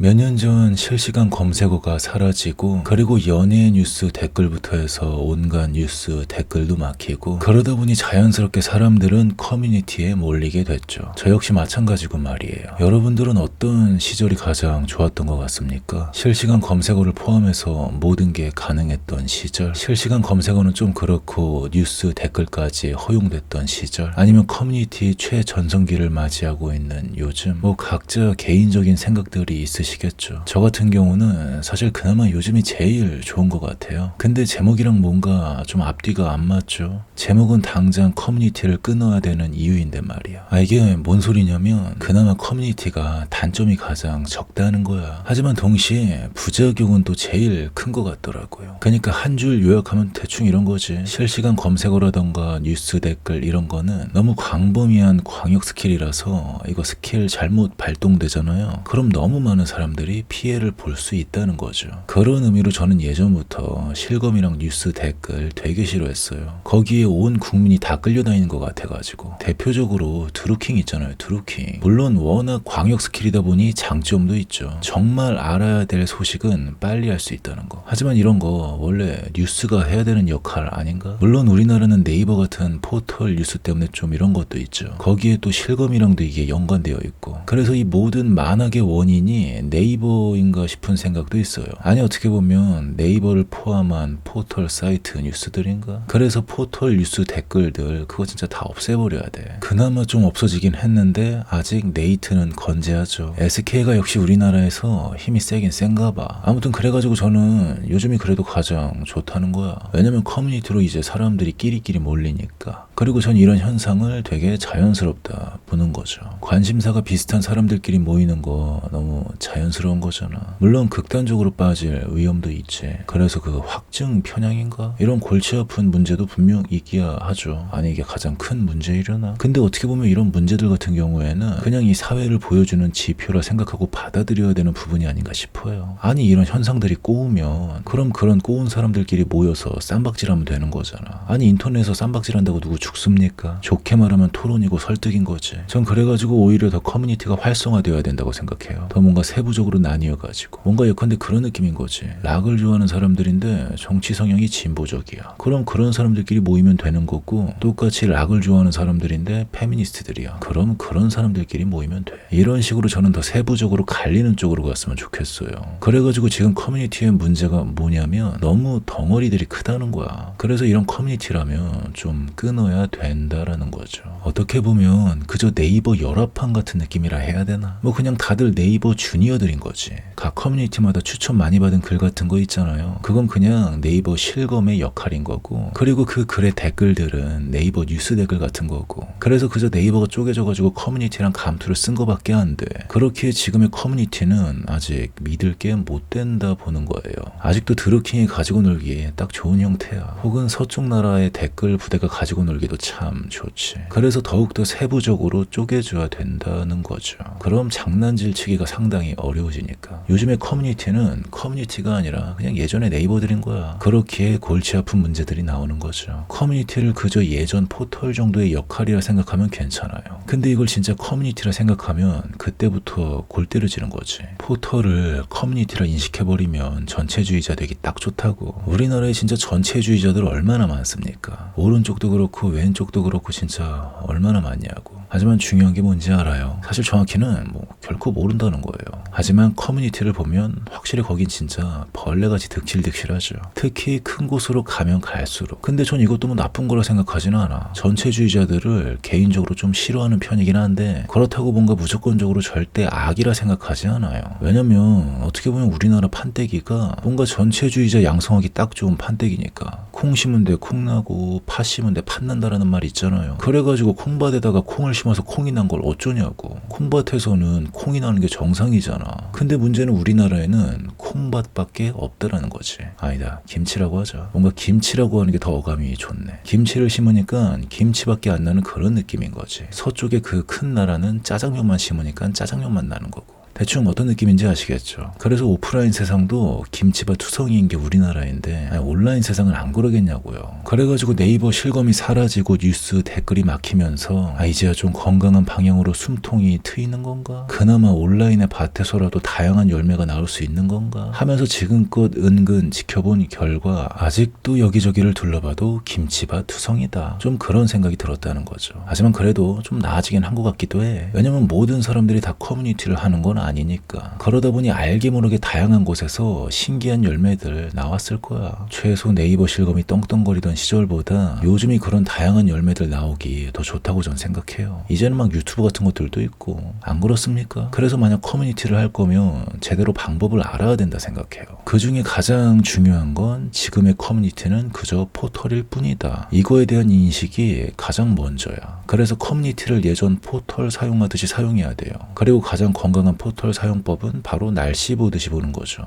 몇 년 전 실시간 검색어가 사라지고, 그리고 연예 뉴스 댓글부터 해서 온갖 뉴스 댓글도 막히고, 그러다 보니 자연스럽게 사람들은 커뮤니티에 몰리게 됐죠. 저 역시 마찬가지고 말이에요. 여러분들은 어떤 시절이 가장 좋았던 것 같습니까? 실시간 검색어를 포함해서 모든 게 가능했던 시절, 실시간 검색어는 좀 그렇고 뉴스 댓글까지 허용됐던 시절, 아니면 커뮤니티 최전성기를 맞이하고 있는 요즘, 뭐 각자 개인적인 생각들이 있으시겠죠. 저 같은 경우는 사실 그나마 요즘이 제일 좋은 것 같아요. 근데 제목이랑 뭔가 좀 앞뒤가 안 맞죠. 제목은 당장 커뮤니티를 끊어야 되는 이유인데 말이야. 이게 뭔 소리냐면 그나마 커뮤니티가 단점이 가장 적다는 거야. 하지만 동시에 부작용은 또 제일 큰 것 같더라고요. 그러니까 한 줄 요약하면 대충 이런 거지. 실시간 검색어라던가 뉴스 댓글 이런 거는 너무 광범위한 광역 스킬이라서 이거 스킬 잘못 발동되잖아요. 그럼 너무 많은 사람들이 피해를 볼 수 있다는 거죠. 그런 의미로 저는 예전부터 실검이랑 뉴스 댓글 되게 싫어했어요. 거기에 온 국민이 다 끌려다니는 것 같아가지고. 대표적으로 드루킹 있잖아요. 드루킹. 물론 워낙 광역 스킬이다 보니 장점도 있죠. 정말 알아야 될 소식은 빨리 알 수 있다는 거. 하지만 이런 거 원래 뉴스가 해야 되는 역할 아닌가? 물론 우리나라는 네이버 같은 포털 뉴스 때문에 좀 이런 것도 있죠. 거기에 또 실검이랑도 이게 연관되어 있고. 그래서 이 모든 만악의 원인이 네이버인가 싶은 생각도 있어요. 아니 어떻게 보면 네이버를 포함한 포털 사이트 뉴스들인가? 그래서 포털 뉴스 댓글들 그거 진짜 다 없애버려야 돼. 그나마 좀 없어지긴 했는데 아직 네이트는 건재하죠. SK가 역시 우리나라에서 힘이 세긴 센가 봐. 아무튼 그래가지고 저는 요즘이 그래도 가장 좋다는 거야. 왜냐면 커뮤니티로 이제 사람들이 끼리끼리 몰리니까. 그리고 전 이런 현상을 되게 자연스럽다 보는 거죠. 관심사가 비슷한 사람들끼리 모이는 거 너무 자연스러운 거잖아. 물론 극단적으로 빠질 위험도 있지. 그래서 그 확증 편향인가? 이런 골치 아픈 문제도 분명 있기야 하죠. 아니 이게 가장 큰 문제이려나? 근데 어떻게 보면 이런 문제들 같은 경우에는 그냥 이 사회를 보여주는 지표라 생각하고 받아들여야 되는 부분이 아닌가 싶어요. 아니 이런 현상들이 꼬우면 그럼 그런 꼬운 사람들끼리 모여서 쌈박질하면 되는 거잖아. 아니 인터넷에서 쌈박질한다고 누구 죽습니까? 좋게 말하면 토론이고 설득인 거지. 전 그래가지고 오히려 더 커뮤니티가 활성화되어야 된다고 생각해요. 더 뭔가 세부적으로 나뉘어가지고 뭔가 예컨대 그런 느낌인 거지. 락을 좋아하는 사람들인데 정치 성향이 진보적이야. 그럼 그런 사람들끼리 모이면 되는 거고, 똑같이 락을 좋아하는 사람들인데 페미니스트들이야. 그럼 그런 사람들끼리 모이면 돼. 이런 식으로 저는 더 세부적으로 갈리는 쪽으로 갔으면 좋겠어요. 그래가지고 지금 커뮤니티의 문제가 뭐냐면 너무 덩어리들이 크다는 거야. 그래서 이런 커뮤니티라면 좀 끊어야 된다라는 거죠. 어떻게 보면 그저 네이버 열화판 같은 느낌이라 해야 되나? 뭐 그냥 다들 네이버 주니어들인 거지. 각 커뮤니티마다 추천 많이 받은 글 같은 거 있잖아요. 그건 그냥 네이버 실검의 역할인 거고, 그리고 그 글의 댓글들은 네이버 뉴스 댓글 같은 거고. 그래서 그저 네이버가 쪼개져가지고 커뮤니티랑 감투를 쓴 거밖에 안 돼. 그렇게 지금의 커뮤니티는 아직 믿을 게 못 된다 보는 거예요. 아직도 드루킹이 가지고 놀기에 딱 좋은 형태야. 혹은 서쪽 나라의 댓글 부대가 가지고 놀기도 참 좋지. 그래서 더욱더 세부적으로 쪼개줘야 된다는 거죠. 그럼 장난질 치기가 상당히 어려워지니까. 요즘의 커뮤니티는 커뮤니티가 아니라 그냥 예전의 네이버들인 거야. 그렇기에 골치 아픈 문제들이 나오는 거죠. 커뮤니티를 그저 예전 포털 정도의 역할이라 생각하면 괜찮아요. 근데 이걸 진짜 커뮤니티라 생각하면 그때부터 골 때려지는 거지. 포털을 커뮤니티라 인식해버리면 전체주의자 되기 딱 좋다고. 우리나라에 진짜 전체주의자들 얼마나 많습니까? 오른쪽도 그렇고 왼쪽도 그렇고 진짜 얼마나 많냐고. 하지만 중요한 게 뭔지 알아요. 사실 정확히는 뭐 결코 모른다는 거예요. 하지만 커뮤니티를 보면 확실히 거긴 진짜 벌레같이 득실득실하죠. 특히 큰 곳으로 가면 갈수록. 근데 전 이것도 뭐 나쁜 거라 생각하지는 않아. 전체주의자들을 개인적으로 좀 싫어하는 편이긴 한데 그렇다고 뭔가 무조건적으로 절대 악이라 생각하지 않아요. 왜냐면 어떻게 보면 우리나라 판때기가 뭔가 전체주의자 양성하기 딱 좋은 판때기니까. 콩 심은 데 콩 나고 팥 심은 데 팥 난다라는 말 있잖아요. 그래가지고 콩밭에다가 콩을 심어서 콩이 난 걸 어쩌냐고. 콩밭에서는 콩이 나는 게 정상이잖아. 근데 문제는 우리나라에는 콩밭밖에 없다라는 거지. 아니다, 김치라고 하자. 뭔가 김치라고 하는 게 더 어감이 좋네. 김치를 심으니까 김치밖에 안 나는 그런 느낌인 거지. 서쪽의 그 큰 나라는 짜장면만 심으니까 짜장면만 나는 거고, 대충 어떤 느낌인지 아시겠죠? 그래서 오프라인 세상도 김치밭 투성이인 게 우리나라인데 온라인 세상은 안 그러겠냐고요. 그래가지고 네이버 실검이 사라지고 뉴스 댓글이 막히면서 이제야 좀 건강한 방향으로 숨통이 트이는 건가? 그나마 온라인의 밭에서라도 다양한 열매가 나올 수 있는 건가? 하면서 지금껏 은근 지켜본 결과 아직도 여기저기를 둘러봐도 김치밭 투성이다. 좀 그런 생각이 들었다는 거죠. 하지만 그래도 좀 나아지긴 한 것 같기도 해. 왜냐면 모든 사람들이 다 커뮤니티를 하는 건 아니니까. 그러다 보니 알게 모르게 다양한 곳에서 신기한 열매들 나왔을 거야. 최소 네이버 실검이 떵떵거리던 시절보다 요즘이 그런 다양한 열매들 나오기 더 좋다고 전 생각해요. 이제는 막 유튜브 같은 것들도 있고 안 그렇습니까? 그래서 만약 커뮤니티를 할 거면 제대로 방법을 알아야 된다 생각해요. 그 중에 가장 중요한 건 지금의 커뮤니티는 그저 포털일 뿐이다. 이거에 대한 인식이 가장 먼저야. 그래서 커뮤니티를 예전 포털 사용하듯이 사용해야 돼요. 그리고 가장 건강한 포털 사용법은 바로 날씨 보듯이 보는 거죠.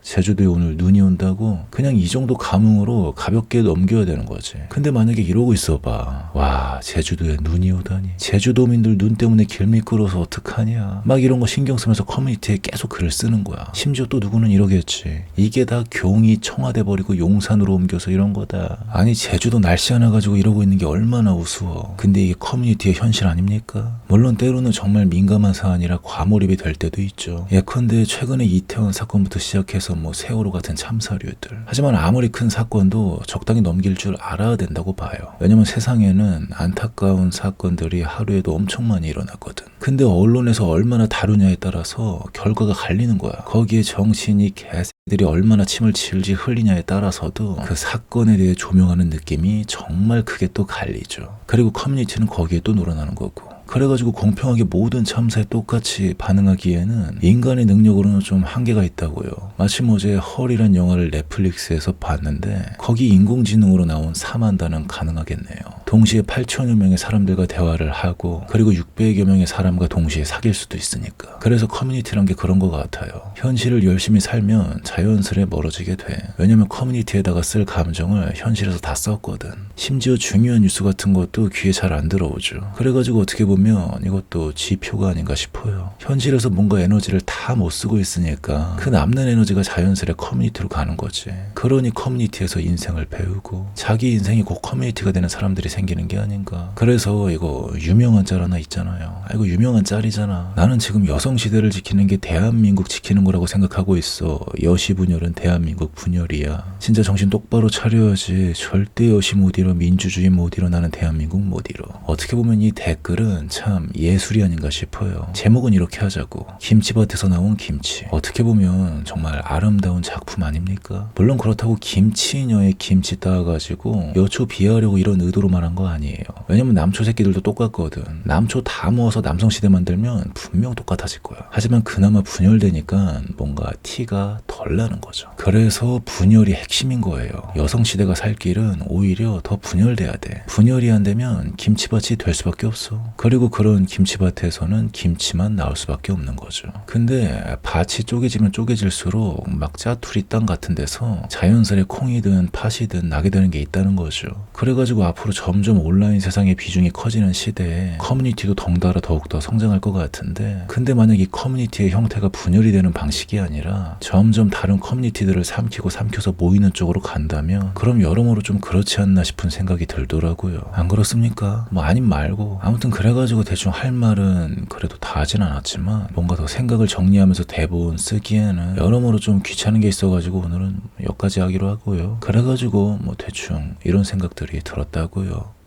제주도에 오늘 눈이 온다고 그냥 이 정도 감흥으로 가볍게 넘겨야 되는 거지. 근데 만약에 이러고 있어봐. 와, 제주도에 눈이 오다니. 제주도민들 눈 때문에 길 미끄러워서 어떡하냐. 막 이런 거 신경 쓰면서 커뮤니티에 계속 글을 쓰는 거야. 심지어 또 누구는 이러겠지. 이게 다 경이 청와대 버리고 용산으로 옮겨서 이런 거다. 아니 제주도 날씨 하나 가지고 이러고 있는 게 얼마나 우스워. 근데 이게 커뮤니티의 현실 아닙니까? 물론 때로는 정말 민감한 사안이라 과몰입이 될 때도 있죠. 예컨대 최근에 이태원 사건부터 시작해서 뭐 세월호 같은 참사류들. 하지만 아무리 큰 사건도 적당히 넘길 줄 알아야 된다고 봐요. 왜냐면 세상에는 안타까운 사건들이 하루에도 엄청 많이 일어나거든. 근데 언론에서 얼마나 다루냐에 따라서 결과가 갈리는 거야. 거기에 정치인이 개새들이 얼마나 침을 질질 흘리냐에 따라서도 그 사건에 대해 조명하는 느낌이 정말 크게 또 갈리죠. 그리고 커뮤니티는 거기에 또 놀아나는 거고. 그래가지고 공평하게 모든 참사에 똑같이 반응하기에는 인간의 능력으로는 좀 한계가 있다고요. 마침 어제 헐이란 영화를 넷플릭스에서 봤는데 거기 인공지능으로 나온 사만다는 가능하겠네요. 동시에 8천여 명의 사람들과 대화를 하고 그리고 600여 명의 사람과 동시에 사귈 수도 있으니까. 그래서 커뮤니티란 게 그런 것 같아요. 현실을 열심히 살면 자연스레 멀어지게 돼. 왜냐면 커뮤니티에다가 쓸 감정을 현실에서 다 썼거든. 심지어 중요한 뉴스 같은 것도 귀에 잘 안 들어오죠. 그래가지고 어떻게 보면 이것도 지표가 아닌가 싶어요. 현실에서 뭔가 에너지를 다 못 쓰고 있으니까 그 남는 에너지가 자연스레 커뮤니티로 가는 거지. 그러니 커뮤니티에서 인생을 배우고 자기 인생이 곧 커뮤니티가 되는 사람들이 생기는 게 아닌가. 그래서 이거 유명한 짤 하나 있잖아요. 이거 유명한 짤이잖아. 나는 지금 여성시대를 지키는 게 대한민국 지키는 거라고 생각하고 있어. 여시 분열은 대한민국 분열이야. 진짜 정신 똑바로 차려야지. 절대 여시 못 잃어, 민주주의 못 잃어, 나는 대한민국 못 잃어. 어떻게 보면 이 댓글은 참 예술이 아닌가 싶어요. 제목은 이렇게 하자고. 김치밭에서 나온 김치. 어떻게 보면 정말 아름다운 작품 아닙니까? 물론 그렇다고 김치녀의 김치 따가지고 여초 비하하려고 이런 의도로 말한 거 아니에요. 왜냐면 남초 새끼들도 똑같거든. 남초 다 모아서 남성시대 만들면 분명 똑같아질 거야. 하지만 그나마 분열되니까 뭔가 티가 덜 나는 거죠. 그래서 분열이 핵심인 거예요. 여성시대가 살 길은 오히려 더 분열돼야 돼. 분열이 안 되면 김치밭이 될 수밖에 없어. 그리고 그런 김치밭에서는 김치만 나올 수밖에 없는 거죠. 근데 밭이 쪼개지면 쪼개질수록 막 짜투리 땅 같은 데서 자연스레 콩이든 팥이든 나게 되는 게 있다는 거죠. 그래가지고 앞으로 점점 온라인 세상의 비중이 커지는 시대에 커뮤니티도 덩달아 더욱더 성장할 것 같은데, 근데 만약 이 커뮤니티의 형태가 분열이 되는 방식이 아니라 점점 다른 커뮤니티들을 삼켜서 모이는 쪽으로 간다면 그럼 여러모로 좀 그렇지 않나 싶은 생각이 들더라고요. 안 그렇습니까? 뭐 아님 말고. 아무튼 그래가지고 대충 할 말은 그래도 다 하진 않았지만 뭔가 더 생각을 정리하면서 대본 쓰기에는 여러모로 좀 귀찮은 게 있어가지고 오늘은 여기까지 하기로 하고요. 그래가지고 뭐 대충 이런 생각들이 들었다고요.